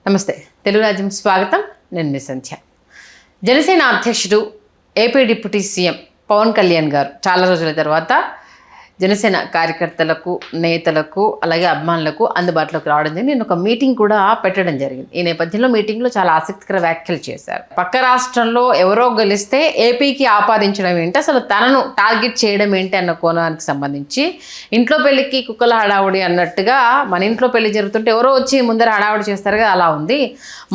నమస్తే తెలుగు రాజ్యం స్వాగతం. నేను మీ సంధ్య. జనసేన అధ్యక్షుడు AP deputy CM Pawan Kalyan గారు చాలా రోజుల తర్వాత జనసేన కార్యకర్తలకు, నేతలకు, అలాగే అభిమానులకు అందుబాటులోకి రావడం జరిగింది. నేను ఒక మీటింగ్ కూడా పెట్టడం జరిగింది. ఈ నేపథ్యంలో మీటింగ్లో చాలా ఆసక్తికర వ్యాఖ్యలు చేశారు. పక్క రాష్ట్రంలో ఎవరో గెలిస్తే ఏపీకి ఆపాదించడం ఏంటి, అసలు తనను టార్గెట్ చేయడం ఏంటి అన్న కోణానికి సంబంధించి ఇంట్లో పెళ్లికి కుక్కల హడావుడి అన్నట్టుగా మన ఇంట్లో పెళ్లి జరుగుతుంటే ఎవరో వచ్చి ముందర హడావుడి చేస్తారు కదా, అలా ఉంది.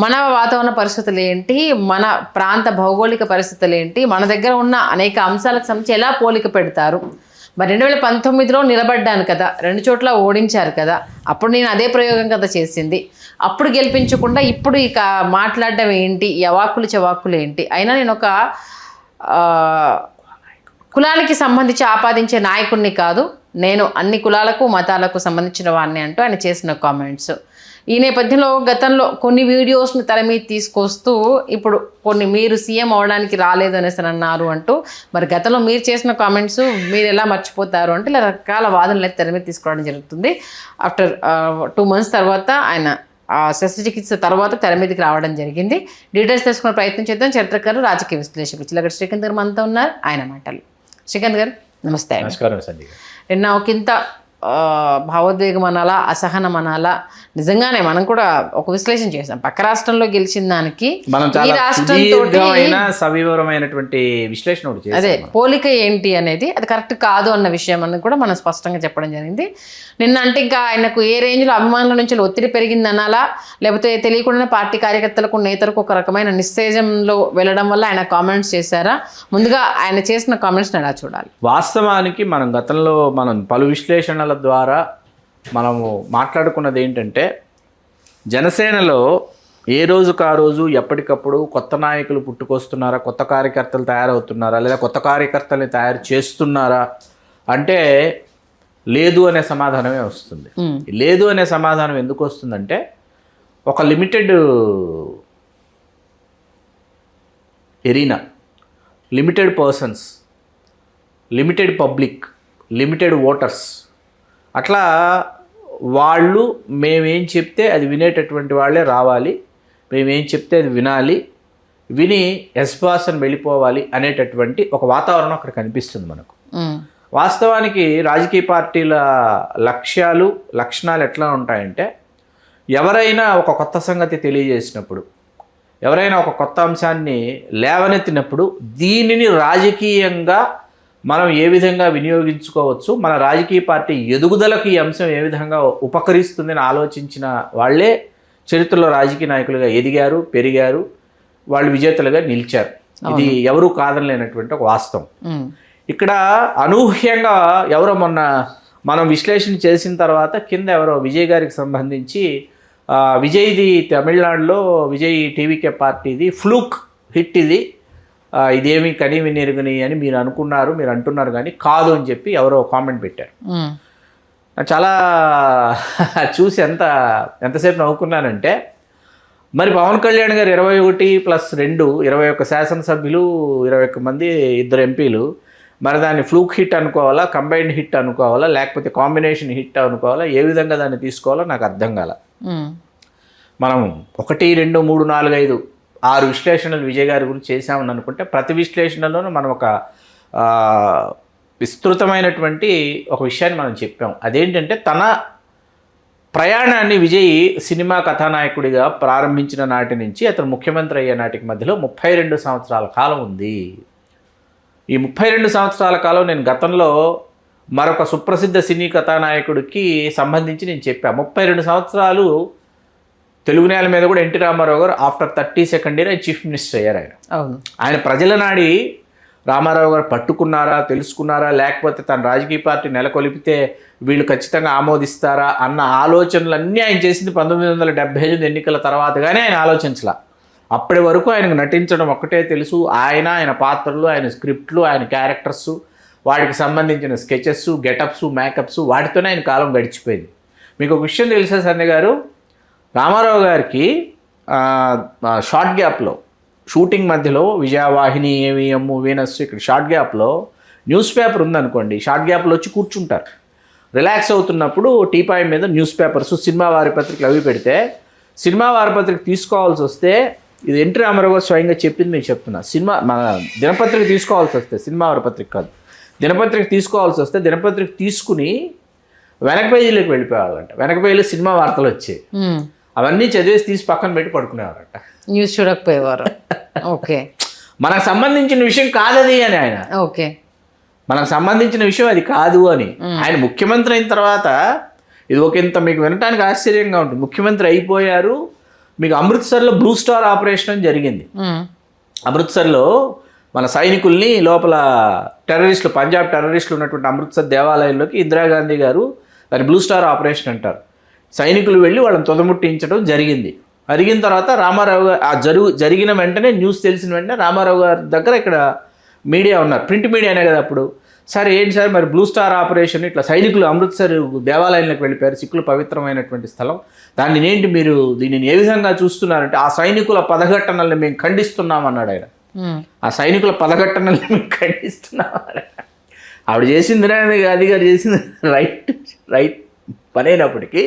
మన వాతావరణ పరిస్థితులు ఏంటి, మన ప్రాంత భౌగోళిక పరిస్థితులు ఏంటి, మన దగ్గర ఉన్న అనేక అంశాలకు సంబంధించి ఎలా పోలిక పెడతారు. మరి 2019లో నిలబడ్డాను కదా, 2 చోట్ల ఓడించారు కదా, అప్పుడు నేను అదే ప్రయోగం కదా చేసింది. అప్పుడు గెలిపించకుండా ఇప్పుడు ఇక మాట్లాడడం ఏంటి, ఈ అవాక్కులు చవాక్కులు ఏంటి. అయినా నేను ఒక కులానికి సంబంధించి ఆపాదించే నాయకుడిని కాదు, నేను అన్ని కులాలకు మతాలకు సంబంధించిన వాడిని అంటూ ఆయన చేసిన కామెంట్స్. ఈ నేపథ్యంలో గతంలో కొన్ని వీడియోస్ని తెర మీద తీసుకొస్తూ ఇప్పుడు కొన్ని మీరు సీఎం అవడానికి రాలేదు అనేసి అన్నారు అంటూ, మరి గతంలో మీరు చేసిన కామెంట్స్ మీరు ఎలా మర్చిపోతారు అంటే ఇలా రకరకాల వాదనలు తెర మీద తీసుకోవడం జరుగుతుంది. ఆఫ్టర్ 2 months తర్వాత ఆయన శస్త్రచికిత్స తర్వాత తెర మీదకి రావడం జరిగింది. డీటెయిల్స్ తెలుసుకునే ప్రయత్నం చేద్దాం. చరిత్రకారు, రాజకీయ విశ్లేషకులు చిలకడ శ్రీకాంత్ గారు మనతో ఉన్నారు. ఆయన మాటలు. శ్రీకాంత్ గారు నమస్తే. నమస్కారం సంధ్య. నిన్న ఒకంత భావోద్వేగం అనాలా, అసహనం అనాలా, నిజంగానే మనం కూడా ఒక విశ్లేషణ చేసాం. పక్క రాష్ట్రంలో గెలిచిన దానికి ఈ రాష్ట్రంతో సవివరమైనటువంటి విశ్లేషణ అదే పోలిక ఏంటి అనేది అది కరెక్ట్ కాదు అన్న విషయం అని కూడా మనం స్పష్టంగా చెప్పడం జరిగింది. నిన్న అంటే ఇంకా ఆయనకు ఏ రేంజ్లో అభిమానుల నుంచి ఒత్తిడి పెరిగింది అనాలా, లేకపోతే తెలియకుండా పార్టీ కార్యకర్తలకు, నేతలకు ఒక రకమైన నిశ్చేజంలో వెళ్ళడం వల్ల ఆయన కామెంట్స్ చేశారా? ముందుగా ఆయన చేసిన కామెంట్స్ని ఎలా చూడాలి? వాస్తవానికి మనం గతంలో పలు విశ్లేషణల ద్వారా మనము మాట్లాడుకున్నది ఏంటంటే, జనసేనలో ఏ రోజుకు ఆ రోజు ఎప్పటికప్పుడు కొత్త నాయకులు పుట్టుకొస్తున్నారా, కొత్త కార్యకర్తలు తయారవుతున్నారా, లేదా కొత్త కార్యకర్తల్ని తయారు చేస్తున్నారా అంటే లేదు అనే సమాధానమే వస్తుంది. లేదు అనే సమాధానం ఎందుకు వస్తుందంటే, ఒక limited arena, limited persons, limited public, limited voters, అట్లా వాళ్ళు మేమేం చెప్తే అది వినేటటువంటి వాళ్ళే రావాలి, మేమేం చెప్తే అది వినాలి, విని ఎస్బాస్ అని వెళ్ళిపోవాలి అనేటటువంటి ఒక వాతావరణం అక్కడ కనిపిస్తుంది మనకు. వాస్తవానికి రాజకీయ పార్టీల లక్ష్యాలు, లక్షణాలు ఎట్లా ఉంటాయంటే, ఎవరైనా ఒక కొత్త సంగతి తెలియజేసినప్పుడు, ఎవరైనా ఒక కొత్త అంశాన్ని లేవనెత్తినప్పుడు దీనిని రాజకీయంగా మనం ఏ విధంగా వినియోగించుకోవచ్చు, మన రాజకీయ పార్టీ ఎదుగుదలకు ఈ అంశం ఏ విధంగా ఉపకరిస్తుందని ఆలోచించిన వాళ్ళే చరిత్రలో రాజకీయ నాయకులుగా ఎదిగారు, పెరిగారు, వాళ్ళు విజేతలుగా నిలిచారు. ఇది ఎవరూ కాదనలేనటువంటి ఒక వాస్తవం. ఇక్కడ అనూహ్యంగా ఎవరో మొన్న మనం విశ్లేషణ చేసిన తర్వాత కింద ఎవరో విజయ్ గారికి సంబంధించి విజయ్ది తమిళనాడులో విజయ్ టీవీకే పార్టీది ఫ్లూక్ హిట్, ఇదేమి కని వినిరుగుని అని మీరు అంటున్నారు కానీ కాదు అని చెప్పి ఎవరో కామెంట్ పెట్టారు. చాలా చూసి ఎంతసేపు నవ్వుకున్నానంటే, మరి పవన్ కళ్యాణ్ గారు 21+2 21 శాసనసభ్యులు, 21 మంది, 2 ఎంపీలు, మరి దాన్ని ఫ్లూక్ హిట్ అనుకోవాలా, కంబైన్డ్ హిట్ అనుకోవాలా, లేకపోతే కాంబినేషన్ హిట్ అనుకోవాలా, ఏ విధంగా దాన్ని తీసుకోవాలో నాకు అర్థం కాల. మనం 1, 2, 3, 4, 5, 6 విశ్లేషణలు విజయ్ గారి గురించి చేశామని అనుకుంటే, ప్రతి విశ్లేషణలోనూ మనం ఒక విస్తృతమైనటువంటి ఒక విషయాన్ని మనం చెప్పాం. అదేంటంటే, తన ప్రయాణాన్ని విజయ్ సినిమా కథానాయకుడిగా ప్రారంభించిన నాటి నుంచి అతను ముఖ్యమంత్రి అయ్యే నాటికి మధ్యలో 32 సంవత్సరాల కాలం ఉంది. ఈ 32 సంవత్సరాల కాలం నేను గతంలో మరొక సుప్రసిద్ధ సినీ కథానాయకుడికి సంబంధించి నేను చెప్పాను. 32 సంవత్సరాలు తెలుగు నేల మీద కూడా ఎన్టీ రామారావు గారు after 32nd year chief minister అయ్యారు. ఆయన ప్రజల నాడి రామారావు గారు పట్టుకున్నారా, తెలుసుకున్నారా, లేకపోతే తన రాజకీయ పార్టీ నెలకొలిపితే వీళ్ళు ఖచ్చితంగా ఆమోదిస్తారా అన్న ఆలోచనలన్నీ ఆయన చేసింది 1978 ఎన్నికల తర్వాతగానే ఆయన ఆలోచించలా. అప్పటి వరకు ఆయనకు నటించడం ఒక్కటే తెలుసు. ఆయన పాత్రలు, ఆయన స్క్రిప్ట్లు, ఆయన క్యారెక్టర్స్, వాటికి సంబంధించిన స్కెచెస్, గెటప్స్, మేకప్స్, వాటితోనే ఆయన కాలం గడిచిపోయింది. మీకు ఒక విషయం తెలుసా సంధ్య గారు, రామారావు గారికి షార్ట్ గ్యాప్లో షూటింగ్ మధ్యలో విజయవాహిని, ఏవిఎం, వీనస్, ఇక్కడ షార్ట్ గ్యాప్లో న్యూస్ పేపర్ ఉందనుకోండి, షార్ట్ గ్యాప్లో వచ్చి కూర్చుంటారు. రిలాక్స్ అవుతున్నప్పుడు టీపాయ్ మీద న్యూస్ పేపర్స్, సినిమా వారి పత్రికలు అవి పెడితే సినిమా వారపత్రిక తీసుకోవాల్సి వస్తే ఇది ఎన్టీ రామారావు గారు స్వయంగా చెప్పింది మీకు చెప్తున్నా. సినిమా మన దినపత్రిక తీసుకోవాల్సి వస్తే సినిమా వారపత్రిక కాదు, దినపత్రిక తీసుకోవాల్సి వస్తే దినపత్రిక తీసుకుని వెనక పేజీలోకి వెళ్ళిపోయేవాళ్ళంట. వెనక పేజీలో సినిమా వార్తలు వచ్చాయి, అవన్నీ చదివేసి తీసి పక్కన పెట్టి పడుకునేవారంట. న్యూస్ చూడకపోయేవారు. ఓకే, మనకు సంబంధించిన విషయం కాదది అని ఆయన. ఓకే, మనకు సంబంధించిన విషయం అది కాదు అని ఆయన ముఖ్యమంత్రి అయిన తర్వాత ఇది ఒక ఇంత మీకు వినటానికి ఆశ్చర్యంగా ఉంటుంది. ముఖ్యమంత్రి అయిపోయారు, మీకు అమృత్సర్లో బ్లూ స్టార్ ఆపరేషన్ అని జరిగింది. అమృత్సర్లో మన సైనికుల్ని లోపల టెర్రరిస్టులు, పంజాబ్ టెర్రరిస్టులు ఉన్నటువంటి అమృత్సర్ దేవాలయంలోకి ఇందిరాగాంధీ గారు దాన్ని బ్లూ స్టార్ ఆపరేషన్ అంటారు, సైనికులు వెళ్ళి వాళ్ళని తొదముట్టించడం జరిగింది. జరిగిన తర్వాత రామారావు గారు ఆ జరిగిన వెంటనే న్యూస్ తెలిసిన వెంటనే రామారావు గారి దగ్గర ఇక్కడ మీడియా ఉన్నారు, ప్రింట్ మీడియానే కదా అప్పుడు. సార్ ఏంటి సార్ మరి బ్లూ స్టార్ ఆపరేషన్ ఇట్లా సైనికులు అమృత్సర్ దేవాలయంలోకి వెళ్ళిపోయారు, సిక్కులు పవిత్రమైనటువంటి స్థలం, దాన్ని ఏంటి మీరు దీనిని ఏ విధంగా చూస్తున్నారంటే ఆ సైనికుల పదఘట్టనల్ని మేము ఖండిస్తున్నాం అన్నాడు ఆయన. ఆ సైనికుల పదఘట్టనల్ని మేము ఖండిస్తున్నాం. ఆవిడ చేసింది గాంధీ గారు చేసింది రైట్ పనైనప్పటికీ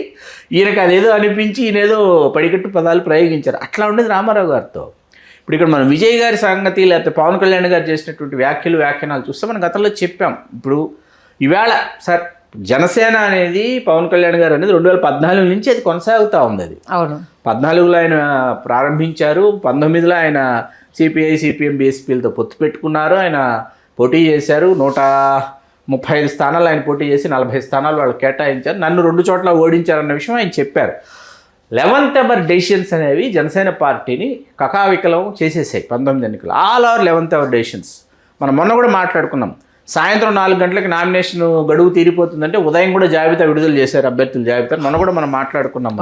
ఈయనకు అదేదో అనిపించి ఈయనేదో పడికట్టు పదాలు ప్రయోగించారు. అట్లా ఉండేది రామారావు గారితో. ఇప్పుడు ఇక్కడ మనం విజయ్ గారి సంగతి లేకపోతే పవన్ కళ్యాణ్ గారు చేసినటువంటి వ్యాఖ్యానాలు చూస్తే మనం గతంలో చెప్పాం. ఇప్పుడు ఈవేళ సార్ జనసేన అనేది పవన్ కళ్యాణ్ గారు అనేది 2014 నుంచి అది కొనసాగుతూ ఉంది. అది అవును, 14లో ఆయన ప్రారంభించారు, 19లో ఆయన సిపిఐ సిపిఎం బీఎస్పీలతో పొత్తు పెట్టుకున్నారు, ఆయన పోటీ చేశారు. 135 స్థానాలు ఆయన పోటీ చేసి 40 స్థానాలు వాళ్ళు కేటాయించారు, నన్ను 2 చోట్ల ఓడించారన్న విషయం ఆయన చెప్పారు. 11th అవర్ డెసిషన్స్ అనేవి జనసేన పార్టీని కకావికలం చేసేసాయి 19 ఎన్నికలు. All our 11th hour decisions. మనం మొన్న కూడా మాట్లాడుకున్నాం, సాయంత్రం 4 గంటలకి నామినేషన్ గడువు తీరిపోతుందంటే ఉదయం కూడా జాబితా విడుదల చేశారు, అభ్యర్థుల జాబితా. మొన్న కూడా మనం మాట్లాడుకున్నాం.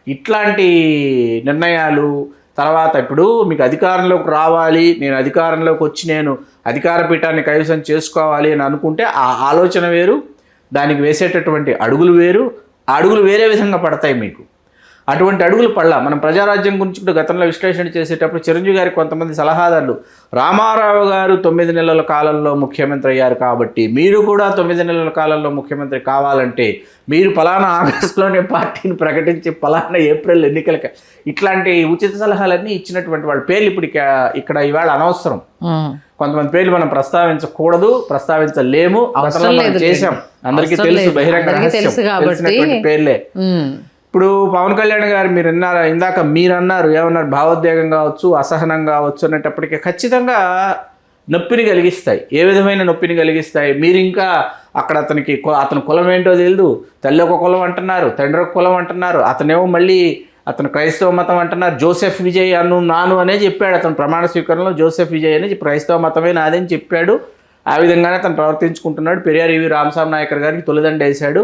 ఇట్లాంటి నిర్ణయాలు తర్వాత ఇప్పుడు మీకు అధికారంలోకి రావాలి, నేను అధికారంలోకి వచ్చి నేను అధికార పీఠాన్ని కైవసం చేసుకోవాలి అని అనుకుంటే ఆ ఆలోచన వేరు, దానికి వేసేటటువంటి అడుగులు వేరు, ఆ అడుగులు వేరే విధంగా పడతాయి మీకు. అటువంటి అడుగులు పడలా. మనం ప్రజారాజ్యం గురించి కూడా గతంలో విశ్లేషణ చేసేటప్పుడు చిరంజీవి గారికి కొంతమంది సలహాదారులు రామారావు గారు 9 నెలల కాలంలో ముఖ్యమంత్రి అయ్యారు కాబట్టి మీరు కూడా 9 నెలల కాలంలో ముఖ్యమంత్రి కావాలంటే మీరు పలానా ఆగస్టులోనే పార్టీని ప్రకటించి పలానా ఏప్రిల్ ఎన్నికలకి ఇట్లాంటి ఉచిత సలహాలన్నీ ఇచ్చినటువంటి వాళ్ళ పేర్లు ఇప్పుడు ఇక్కడ ఇవాళ అనవసరం. కొంతమంది పేర్లు మనం ప్రస్తావించకూడదు, ప్రస్తావించలేము, చేశాం, అందరికీ తెలుసు, బహిరంగ పేర్లే. ఇప్పుడు పవన్ కళ్యాణ్ గారు మీరు ఇందాక మీరన్నారు ఏమన్నారు, భావోద్వేగం కావచ్చు, అసహనం కావచ్చు అనేటప్పటికీ ఖచ్చితంగా నొప్పిని కలిగిస్తాయి. ఏ విధమైన నొప్పిని కలిగిస్తాయి? మీరు ఇంకా అక్కడ అతని కులం ఏంటో తెలియదు, తల్లి ఒక కులం అంటున్నారు, తండ్రి ఒక కులం అంటున్నారు, అతనేమో మళ్ళీ అతను క్రైస్తవ మతం అంటున్నారు. జోసెఫ్ విజయ్ నాను అనే చెప్పాడు, అతను ప్రమాణ స్వీకరణలో జోసెఫ్ విజయ్ అని క్రైస్తవ మతమే నాదని చెప్పాడు. ఆ విధంగానే అతను ప్రవర్తించుకుంటున్నాడు. పెరియార్ ఈవి రామస్వామి నాయకర్ గారికి తొలిదండ వేశాడు.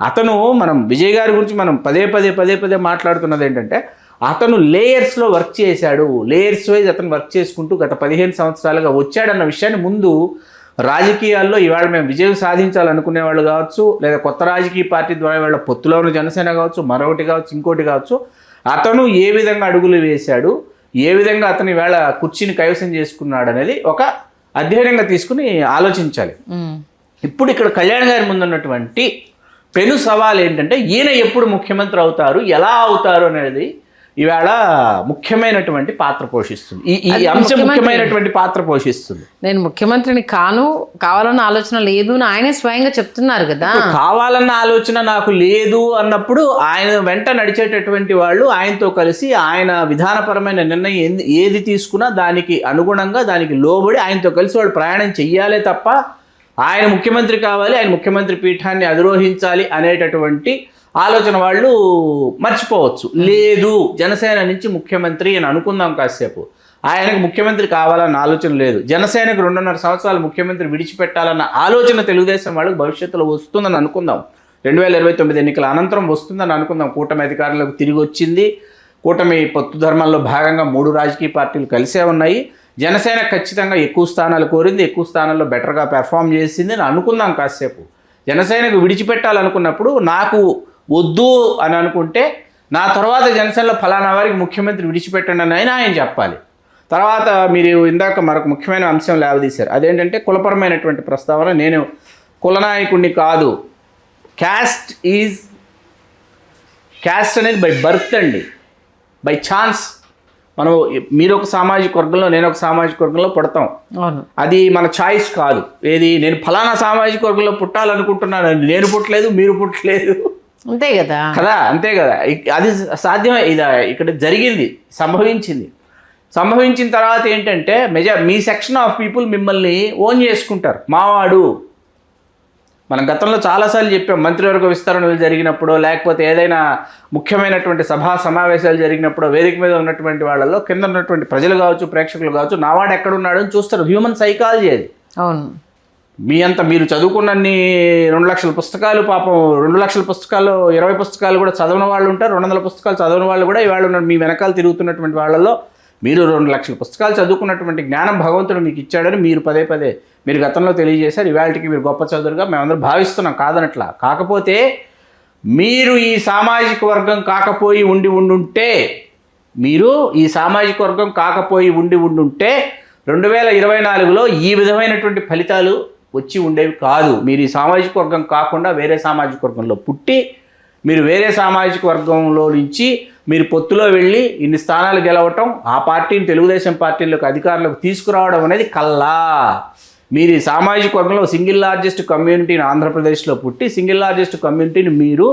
అతను మనం విజయ్ గారి గురించి మనం పదే పదే మాట్లాడుతున్నది ఏంటంటే అతను లేయర్స్లో వర్క్ చేశాడు, లేయర్స్ వైజ్ అతను వర్క్ చేసుకుంటూ గత 15 సంవత్సరాలుగా వచ్చాడన్న విషయాన్ని ముందు రాజకీయాల్లో ఇవాళ మేము విజయం సాధించాలనుకునే వాళ్ళు కావచ్చు, లేదా కొత్త రాజకీయ పార్టీ ద్వారా వాళ్ళ పొత్తులో ఉన్న జనసేన కావచ్చు, మరొకటి కావచ్చు, ఇంకోటి కావచ్చు, అతను ఏ విధంగా అడుగులు వేశాడు, ఏ విధంగా అతను ఇవాళ కుర్చీని కైవసం చేసుకున్నాడు అనేది ఒక అధ్యయనంగా తీసుకుని ఆలోచించాలి. ఇప్పుడు ఇక్కడ కళ్యాణ్ గారి ముందున్నటువంటి పెను సవాల్ ఏంటంటే ఈయన ఎప్పుడు ముఖ్యమంత్రి అవుతారు, ఎలా అవుతారు అనేది ఇవాళ ముఖ్యమైనటువంటి పాత్ర పోషిస్తుంది. ఈ అంశం ముఖ్యమైనటువంటి పాత్ర పోషిస్తుంది. నేను ముఖ్యమంత్రిని కావాలన్న ఆలోచన లేదు అని ఆయనే స్వయంగా చెప్తున్నారు కదా. కావాలన్న ఆలోచన నాకు లేదు అన్నప్పుడు ఆయన వెంట నడిచేటటువంటి వాళ్ళు ఆయనతో కలిసి ఆయన విధానపరమైన నిర్ణయం ఏది తీసుకున్నా దానికి అనుగుణంగా దానికి లోబడి ఆయనతో కలిసి వాళ్ళు ప్రయాణం చెయ్యాలే తప్ప ఆయన ముఖ్యమంత్రి కావాలి, ఆయన ముఖ్యమంత్రి పీఠాన్ని అధిరోహించాలి అనేటటువంటి ఆలోచన వాళ్ళు మర్చిపోవచ్చు. లేదు జనసేన నుంచి ముఖ్యమంత్రి అని అనుకుందాం కాసేపు, ఆయనకు ముఖ్యమంత్రి కావాలన్న ఆలోచన లేదు. జనసేనకు 2.5 సంవత్సరాలు ముఖ్యమంత్రి విడిచిపెట్టాలన్న ఆలోచన తెలుగుదేశం వాళ్ళకి భవిష్యత్తులో వస్తుందని అనుకుందాం. 2029 ఎన్నికల అనంతరం వస్తుందని అనుకుందాం. కూటమి అధికారంలోకి తిరిగి వచ్చింది. కూటమి పొత్తు ధర్మంలో భాగంగా 3 రాజకీయ పార్టీలు కలిసే ఉన్నాయి. జనసేన ఖచ్చితంగా ఎక్కువ స్థానాలు కోరింది, ఎక్కువ స్థానాల్లో బెటర్గా పెర్ఫామ్ చేసింది అని అనుకుందాం కాసేపు. జనసేనకు విడిచిపెట్టాలనుకున్నప్పుడు నాకు వద్దు అని అనుకుంటే నా తర్వాత జనసేనలో ఫలానా వారికి ముఖ్యమంత్రి విడిచిపెట్టండి అని ఆయన చెప్పాలి. తర్వాత మీరు ఇందాక మరొక ముఖ్యమైన అంశం లేవదీశారు, అదేంటంటే కులపరమైనటువంటి ప్రస్తావన. నేను కులనాయకుడిని కాదు, క్యాస్ట్ అనేది బై బర్త్ అండి. బై ఛాన్స్ మనం మీరు ఒక సామాజిక వర్గంలో నేను ఒక సామాజిక వర్గంలో పుడతాం. అవును. అది మన చాయిస్ కాదు. ఏది నేను ఫలానా సామాజిక వర్గంలో పుట్టాలనుకుంటున్నాను, నేను పుట్టలేదు, మీరు పుట్టలేదు. అంతే కదా అంతే కదా. అది సాధ్యమే. ఇది ఇక్కడ జరిగింది, సంభవించిన తర్వాత ఏంటంటే మీ సెక్షన్ ఆఫ్ పీపుల్ మిమ్మల్ని ఓన్ చేసుకుంటారు. మావాడు మనం గతంలో చాలాసార్లు చెప్పాం, మంత్రివర్గ విస్తరణలు జరిగినప్పుడు లేకపోతే ఏదైనా ముఖ్యమైనటువంటి సభా సమావేశాలు జరిగినప్పుడు వేదిక మీద ఉన్నటువంటి వాళ్ళలో కింద ఉన్నటువంటి ప్రజలు కావచ్చు, ప్రేక్షకులు కావచ్చు, నావాడు ఎక్కడున్నాడు అని చూస్తారు. హ్యూమన్ సైకాలజీ అది. అవును. మీరు చదువుకున్నన్ని 2 లక్షల పుస్తకాలు, పాపం 2 లక్షల పుస్తకాలు 20 పుస్తకాలు కూడా చదవని వాళ్ళు ఉంటారు, 200 పుస్తకాలు చదవని వాళ్ళు కూడా ఇవాళ ఉన్నారు. మీ వెనకాల తిరుగుతున్నటువంటి వాళ్ళలో మీరు 2 లక్షల పుస్తకాలు చదువుకున్నటువంటి జ్ఞానం భగవంతుడు మీకు ఇచ్చాడని మీరు పదే మీరు గతంలో తెలియజేశారు. ఇవాళకి మీరు గొప్ప చదువులుగా మేమందరం భావిస్తున్నాం, కాదనట్లా. కాకపోతే మీరు ఈ సామాజిక వర్గం కాకపోయి ఉండుంటే 2024లో ఈ విధమైనటువంటి ఫలితాలు వచ్చి ఉండేవి కాదు. మీరు ఈ సామాజిక వర్గం కాకుండా వేరే సామాజిక వర్గంలో పుట్టి మీరు వేరే సామాజిక వర్గంలో నుంచి మీరు పొత్తులో వెళ్ళి ఇన్ని స్థానాలు గెలవటం, ఆ పార్టీని తెలుగుదేశం పార్టీలోకి అధికారులకు తీసుకురావడం అనేది కల్లా. మీరు ఈ సామాజిక వర్గంలో సింగిల్ లార్జెస్ట్ కమ్యూనిటీని ఆంధ్రప్రదేశ్లో పుట్టి సింగిల్ లార్జెస్ట్ కమ్యూనిటీని మీరు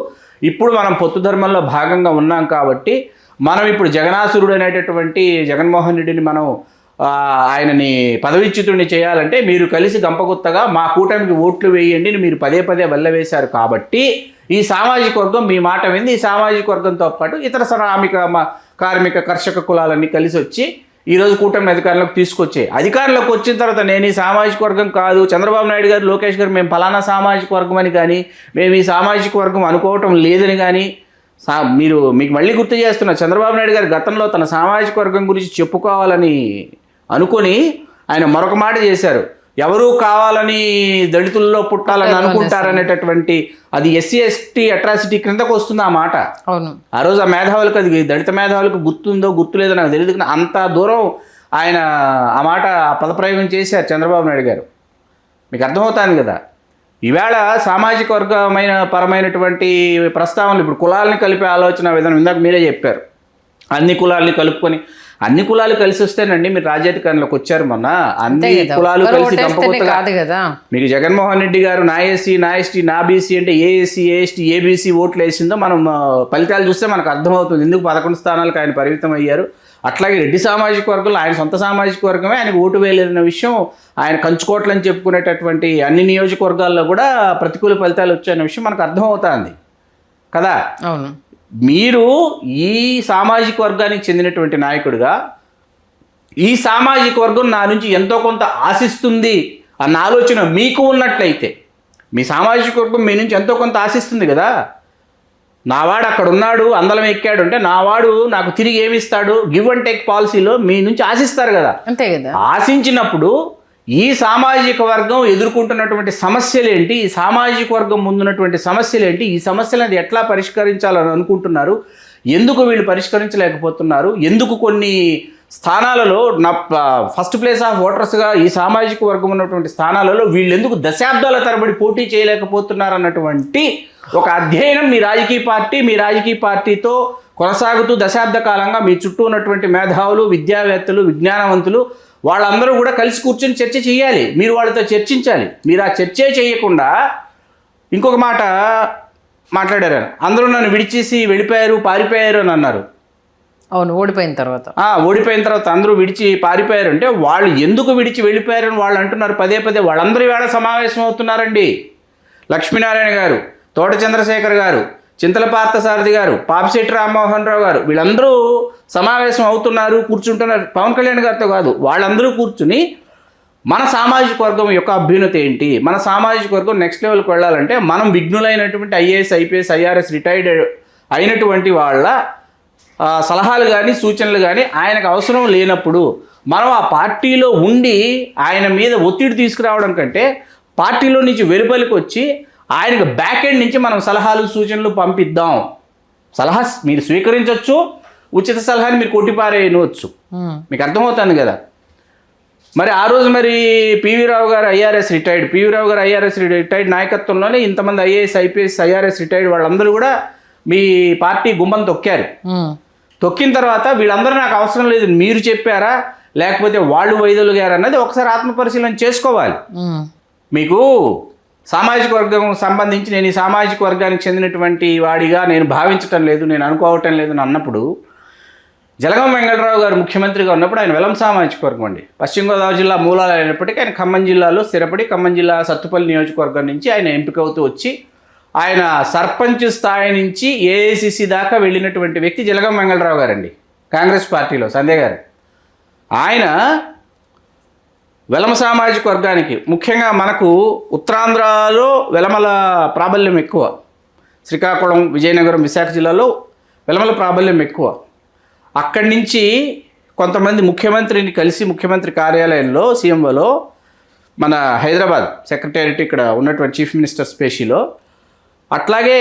ఇప్పుడు మనం పొత్తు ధర్మంలో భాగంగా ఉన్నాం కాబట్టి మనం ఇప్పుడు జగనాసురుడు అనేటటువంటి జగన్మోహన్ రెడ్డిని మనం ఆయనని పదవిచ్యుతుడిని చేయాలంటే మీరు కలిసి గంపగుత్తగా మా కూటమికి ఓట్లు వేయండి అని మీరు పదే వల్లవేశారు. కాబట్టి ఈ సామాజిక వర్గం మీ మాట వింది. ఈ సామాజిక వర్గంతో పాటు ఇతర శ్రామిక, కార్మిక, కర్షక కులాలన్నీ కలిసి వచ్చి ఈరోజు కూటమి అధికారంలోకి తీసుకొచ్చాయి. అధికారంలోకి వచ్చిన తర్వాత నేను ఈ సామాజిక వర్గం కాదు, చంద్రబాబు నాయుడు గారు, లోకేష్ గారు మేము ఫలానా సామాజిక వర్గం అని కానీ, మేము ఈ సామాజిక వర్గం అనుకోవటం లేదని కానీ మీకు మళ్ళీ గుర్తు చేస్తున్నా. చంద్రబాబు నాయుడు గారు గతంలో తన సామాజిక వర్గం గురించి చెప్పుకోవాలని అనుకొని ఆయన మరొక మాట చేశారు. ఎవరూ కావాలని దళితుల్లో పుట్టాలని అనుకుంటారనేటటువంటి అది ఎస్సీ ఎస్టీ అట్రాసిటీ క్రిందకు వస్తుంది ఆ మాట. అవును. ఆ రోజు ఆ మేధావులకు, అది దళిత మేధావులకు గుర్తుందో గుర్తులేదో నాకు తెలియదు, కానీ అంత దూరం ఆయన ఆ మాట పదప్రయోగం చేశారు చంద్రబాబు నాయుడు గారు. మీకు అర్థమవుతుంది కదా. ఈవేళ సామాజిక వర్గమైన పరమైనటువంటి ప్రస్తావనలు, ఇప్పుడు కులాలని కలిపే ఆలోచన విధానం ఇందాక మీరే చెప్పారు. అన్ని కులాలని కలుపుకొని, అన్ని కులాలు కలిసి వస్తేనండి మీరు రాజ్యాధికారంలోకి వచ్చారు. మొన్న అన్ని కులాలు కలిసి కాదు కదా. మీకు జగన్మోహన్ రెడ్డి గారు నా ఎస్సీ, నా ఎస్టీ, నా బీసీ అంటే ఏఎస్సీ, ఏఎస్టీ, ఏబీసీ ఓట్లు వేసిందో మనం ఫలితాలు చూస్తే మనకు అర్థమవుతుంది ఎందుకు 11 స్థానాలకు ఆయన పరిమితం అయ్యారు. అట్లాగే రెడ్డి సామాజిక వర్గంలో ఆయన సొంత సామాజిక వర్గమే ఆయనకు ఓటు వేయలేదన్న విషయం, ఆయన కంచుకోట్లని చెప్పుకునేటటువంటి అన్ని నియోజకవర్గాల్లో కూడా ప్రతికూల ఫలితాలు వచ్చాయన్న విషయం మనకు అర్థమవుతుంది కదా. అవును. మీరు ఈ సామాజిక వర్గానికి చెందినటువంటి నాయకుడిగా ఈ సామాజిక వర్గం నా నుంచి ఎంతో కొంత ఆశిస్తుంది అన్న ఆలోచన మీకు ఉన్నట్లయితే, మీ సామాజిక వర్గం మీ నుంచి ఎంతో కొంత ఆశిస్తుంది కదా. నావాడు అక్కడ ఉన్నాడు, అందలం ఎక్కాడు అంటే నావాడు నాకు తిరిగి ఏమిస్తాడు, గివ్ అండ్ టేక్ పాలసీలో మీ నుంచి ఆశిస్తారు కదా. అంతే కదా. ఆశించినప్పుడు ఈ సామాజిక వర్గం ఎదుర్కొంటున్నటువంటి సమస్యలు ఏంటి, ఈ సామాజిక వర్గం ముందున్నటువంటి సమస్యలు ఏంటి, ఈ సమస్యలను ఎట్లా పరిష్కరించాలని అనుకుంటున్నారు, ఎందుకు వీళ్ళు పరిష్కరించలేకపోతున్నారు, ఎందుకు కొన్ని స్థానాలలో ఫస్ట్ ప్లేస్ ఆఫ్ ఓటర్స్గా ఈ సామాజిక వర్గం ఉన్నటువంటి స్థానాలలో వీళ్ళు ఎందుకు దశాబ్దాల తరబడి పోటీ చేయలేకపోతున్నారు అన్నటువంటి ఒక అధ్యయనం మీ రాజకీయ పార్టీతో కొనసాగుతూ దశాబ్ద కాలంగా మీ చుట్టూ ఉన్నటువంటి మేధావులు, విద్యావేత్తలు, విజ్ఞానవంతులు వాళ్ళందరూ కూడా కలిసి కూర్చొని చర్చ చేయాలి. మీరు వాళ్ళతో చర్చించాలి. మీరు ఆ చర్చే చేయకుండా ఇంకొక మాట మాట్లాడారు, అందరూ నన్ను విడిచేసి వెళ్ళిపోయారు, పారిపోయారు అని అన్నారు. అవును. ఓడిపోయిన తర్వాత అందరూ విడిచి పారిపోయారు అంటే వాళ్ళు ఎందుకు విడిచి వెళ్ళిపోయారని వాళ్ళు అంటున్నారు పదే. వాళ్ళందరూ వేళ సమావేశం అవుతున్నారండి. లక్ష్మీనారాయణ గారు, తోట చంద్రశేఖర్ గారు, చింతల పార్థసారథి గారు, పాపిశెట్టి రామ్మోహన్ రావు గారు వీళ్ళందరూ సమావేశం అవుతున్నారు, కూర్చుంటున్నారు. పవన్ కళ్యాణ్ గారితో కాదు, వాళ్ళందరూ కూర్చుని మన సామాజిక వర్గం యొక్క అభ్యున్నతి ఏంటి, మన సామాజిక వర్గం నెక్స్ట్ లెవెల్కి వెళ్ళాలంటే మనం విఘ్నులైనటువంటి ఐఏఎస్, ఐపీఎస్, ఐఆర్ఎస్ రిటైర్డ్ అయినటువంటి వాళ్ళ సలహాలు కానీ సూచనలు కానీ ఆయనకు అవసరం లేనప్పుడు మనం ఆ పార్టీలో ఉండి ఆయన మీద ఒత్తిడి తీసుకురావడం కంటే పార్టీలో నుంచి వెలుపలికి వచ్చి ఆయనకు బ్యాక్ ఎండ్ నుంచి మనం సలహాలు సూచనలు పంపిద్దాం. సలహా మీరు స్వీకరించవచ్చు, ఉచిత సలహాని మీరు కొట్టిపారేయవచ్చు. మీకు అర్థమవుతుంది కదా. మరి ఆ రోజు మరి పివి రావు గారు ఐఆర్ఎస్ రిటైర్డ్ నాయకత్వంలోనే ఇంతమంది ఐఏఎస్, ఐపీఎస్, ఐఆర్ఎస్ రిటైర్డ్ వాళ్ళందరూ కూడా మీ పార్టీ గుమ్మం తొక్కారు. తొక్కిన తర్వాత వీళ్ళందరూ నాకు అవసరం లేదు మీరు చెప్పారా లేకపోతే వాళ్ళు వైదొలిగారు అన్నది ఒకసారి ఆత్మపరిశీలన చేసుకోవాలి. మీకు సామాజిక వర్గం సంబంధించి నేను ఈ సామాజిక వర్గానికి చెందినటువంటి వాడిగా నేను భావించటం లేదు, నేను అనుకోవటం లేదు అని అన్నప్పుడు జలగం వెంకటరావు గారు ముఖ్యమంత్రిగా ఉన్నప్పుడు ఆయన వెలం సామాజిక వర్గం అండి. పశ్చిమ గోదావరి జిల్లా మూలాలు అయినప్పటికీ ఆయన ఖమ్మం జిల్లాలో స్థిరపడి ఖమ్మం జిల్లా సత్తుపల్లి నియోజకవర్గం నుంచి ఆయన ఎంపిక అవుతూ వచ్చి ఆయన సర్పంచ్ స్థాయి నుంచి ఏఐసిసి దాకా వెళ్ళినటువంటి వ్యక్తి జలగం వెంకటరావు గారండి, కాంగ్రెస్ పార్టీలో సంజయ్ గారు. ఆయన వెలమ సామాజిక వర్గానికి ముఖ్యంగా మనకు ఉత్తరాంధ్రలో వెలమల ప్రాబల్యం ఎక్కువ. శ్రీకాకుళం, విజయనగరం, విశాఖ జిల్లాలో వెలమల ప్రాబల్యం ఎక్కువ. అక్కడి నుంచి కొంతమంది ముఖ్యమంత్రిని కలిసి ముఖ్యమంత్రి కార్యాలయంలో సీఎంఓలో మన హైదరాబాద్ సెక్రటేరియట్ ఇక్కడ ఉన్నటువంటి చీఫ్ మినిస్టర్ స్పేషిలో అట్లాగే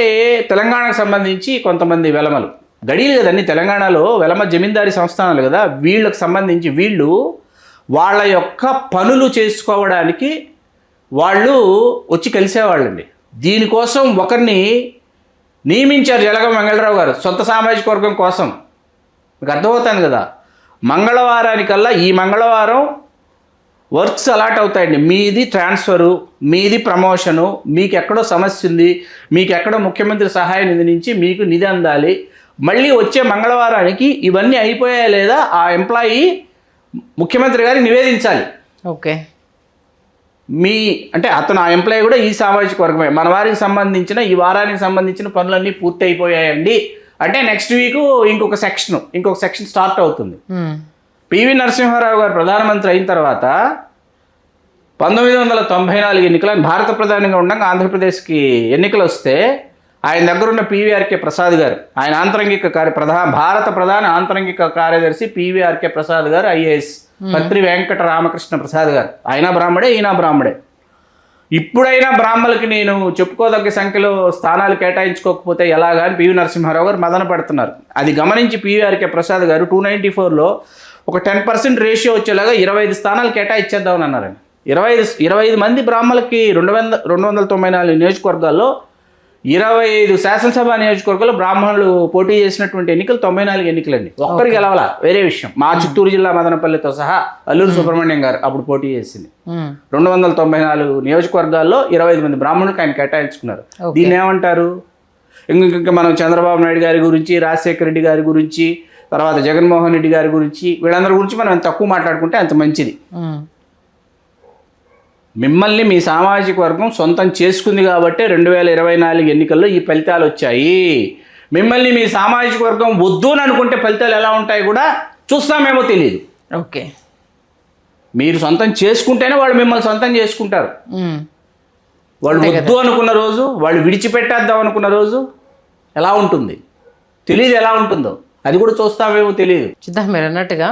తెలంగాణకు సంబంధించి కొంతమంది వెలమలు గడీలు కదండి. తెలంగాణలో వెలమ జమీందారీ సంస్థానాలు కదా, వీళ్ళకు సంబంధించి వీళ్ళు వాళ్ళ యొక్క పనులు చేసుకోవడానికి వాళ్ళు వచ్చి కలిసేవాళ్ళండి. దీనికోసం ఒకరిని నియమించారు జలగం వెంకటరావు గారు సొంత సామాజిక వర్గం కోసం. మీకు అర్థమవుతాను కదా, మంగళవారానికల్లా ఈ మంగళవారం వర్క్స్ అలాట్ అవుతాయండి. మీది ట్రాన్స్ఫరు, మీది ప్రమోషను, మీకు ఎక్కడో సమస్య ఉంది, మీకు ఎక్కడో ముఖ్యమంత్రి సహాయ నిధి నుంచి మీకు నిధి అందాలి. మళ్ళీ వచ్చే మంగళవారానికి ఇవన్నీ అయిపోయాయా లేదా ఆ ఎంప్లాయీ ముఖ్యమంత్రి గారికి నివేదించాలి. ఓకే, అంటే అతను ఆ ఎంప్లాయీ కూడా ఈ సామాజిక వర్గమే, మన వారికి సంబంధించిన ఈ వారానికి సంబంధించిన పనులన్నీ పూర్తి అయిపోయాయండి అంటే నెక్స్ట్ వీక్ ఇంకొక సెక్షన్ స్టార్ట్ అవుతుంది. పివి నరసింహారావు గారు ప్రధానమంత్రి అయిన తర్వాత 1994 ఎన్నికలు భారత ప్రధానిగా ఉండగా ఆంధ్రప్రదేశ్కి ఎన్నికలు వస్తే ఆయన దగ్గర ఉన్న పివిఆర్కే ప్రసాద్ గారు, ఆయన భారత ప్రధాన ఆంతరంగిక కార్యదర్శి పివిఆర్కే ప్రసాద్ గారు ఐఏఎస్, పత్రి వెంకట రామకృష్ణ ప్రసాద్ గారు, ఆయన బ్రాహ్మడే ఈయన బ్రాహ్మడే. ఇప్పుడైనా బ్రాహ్మణులకి నేను చెప్పుకోదగ్గ సంఖ్యలో స్థానాలు కేటాయించుకోకపోతే ఎలాగా అని పివి నరసింహారావు గారు మదన పెడుతున్నారు. అది గమనించి పివిఆర్కే ప్రసాద్ గారు 294లో ఒక 10% రేషియో వచ్చేలాగా 25 స్థానాలు కేటాయించేద్దామని అన్నారండి. 25 మంది బ్రాహ్మణులకి 294 నియోజకవర్గాల్లో 25 శాసనసభ నియోజకవర్గాల్లో బ్రాహ్మణులు పోటీ చేసినటువంటి ఎన్నికలు 94 ఎన్నికలండి. ఒక్కరికి గెలవాల వేరే విషయం. మా చిత్తూరు జిల్లా మదనపల్లితో సహా అల్లూరు సుబ్రహ్మణ్యం గారు అప్పుడు పోటీ చేసింది. 294 నియోజకవర్గాల్లో 25 మంది బ్రాహ్మణులకు ఆయన కేటాయించుకున్నారు. దీన్ని ఏమంటారు? ఇంకా మనం చంద్రబాబు నాయుడు గారి గురించి, రాజశేఖర రెడ్డి గారి గురించి, తర్వాత జగన్మోహన్ రెడ్డి గారి గురించి, వీళ్ళందరి గురించి మనం తక్కువ మాట్లాడుకుంటే అంత మంచిది. మిమ్మల్ని మీ సామాజిక వర్గం సొంతం చేసుకుంది కాబట్టి 2024 ఎన్నికల్లో ఈ ఫలితాలు వచ్చాయి. మిమ్మల్ని మీ సామాజిక వర్గం వద్దు అని అనుకుంటే ఫలితాలు ఎలా ఉంటాయి కూడా చూస్తామేమో తెలియదు. ఓకే, మీరు సొంతం చేసుకుంటేనే వాళ్ళు మిమ్మల్ని సొంతం చేసుకుంటారు. వాళ్ళు వద్దు అనుకున్న రోజు, వాళ్ళు విడిచిపెట్టేద్దాం అనుకున్న రోజు ఎలా ఉంటుంది తెలియదు. ఎలా ఉంటుందో అది కూడా చూస్తామేమో తెలియదు. చూద్దాం. మీరు అన్నట్టుగా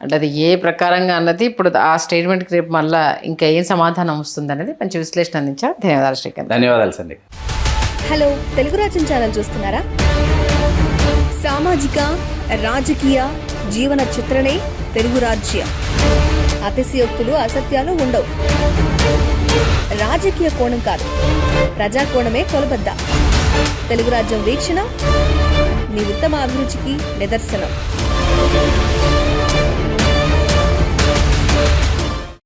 అంటే అది ఏ ప్రకారంగా అన్నది ఇప్పుడు ఆ స్టేట్మెంట్కి రేపు మళ్ళీ ఇంకా ఏం సమాధానం వస్తుంది అనేది మంచి విశ్లేషణ అందించారు. ధన్యవాదాలు శ్రీకాంత్. ధన్యవాదాలు సంధ్య. హలో, తెలుగు రాజ్యం ఛానల్ చూస్తున్నారా? సామాజిక, రాజకీయ, జీవన చిత్రణే తెలుగు రాజ్యం. అతిశయోక్తులు, అసత్యాలు ఉండవు. రాజకీయ కోణం కాదు, ప్రజా కోణమే కొలబద్ద. తెలుగు రాజ్యం వీక్షణ మీ ఉత్తమ అభిరుచికి నిదర్శనం.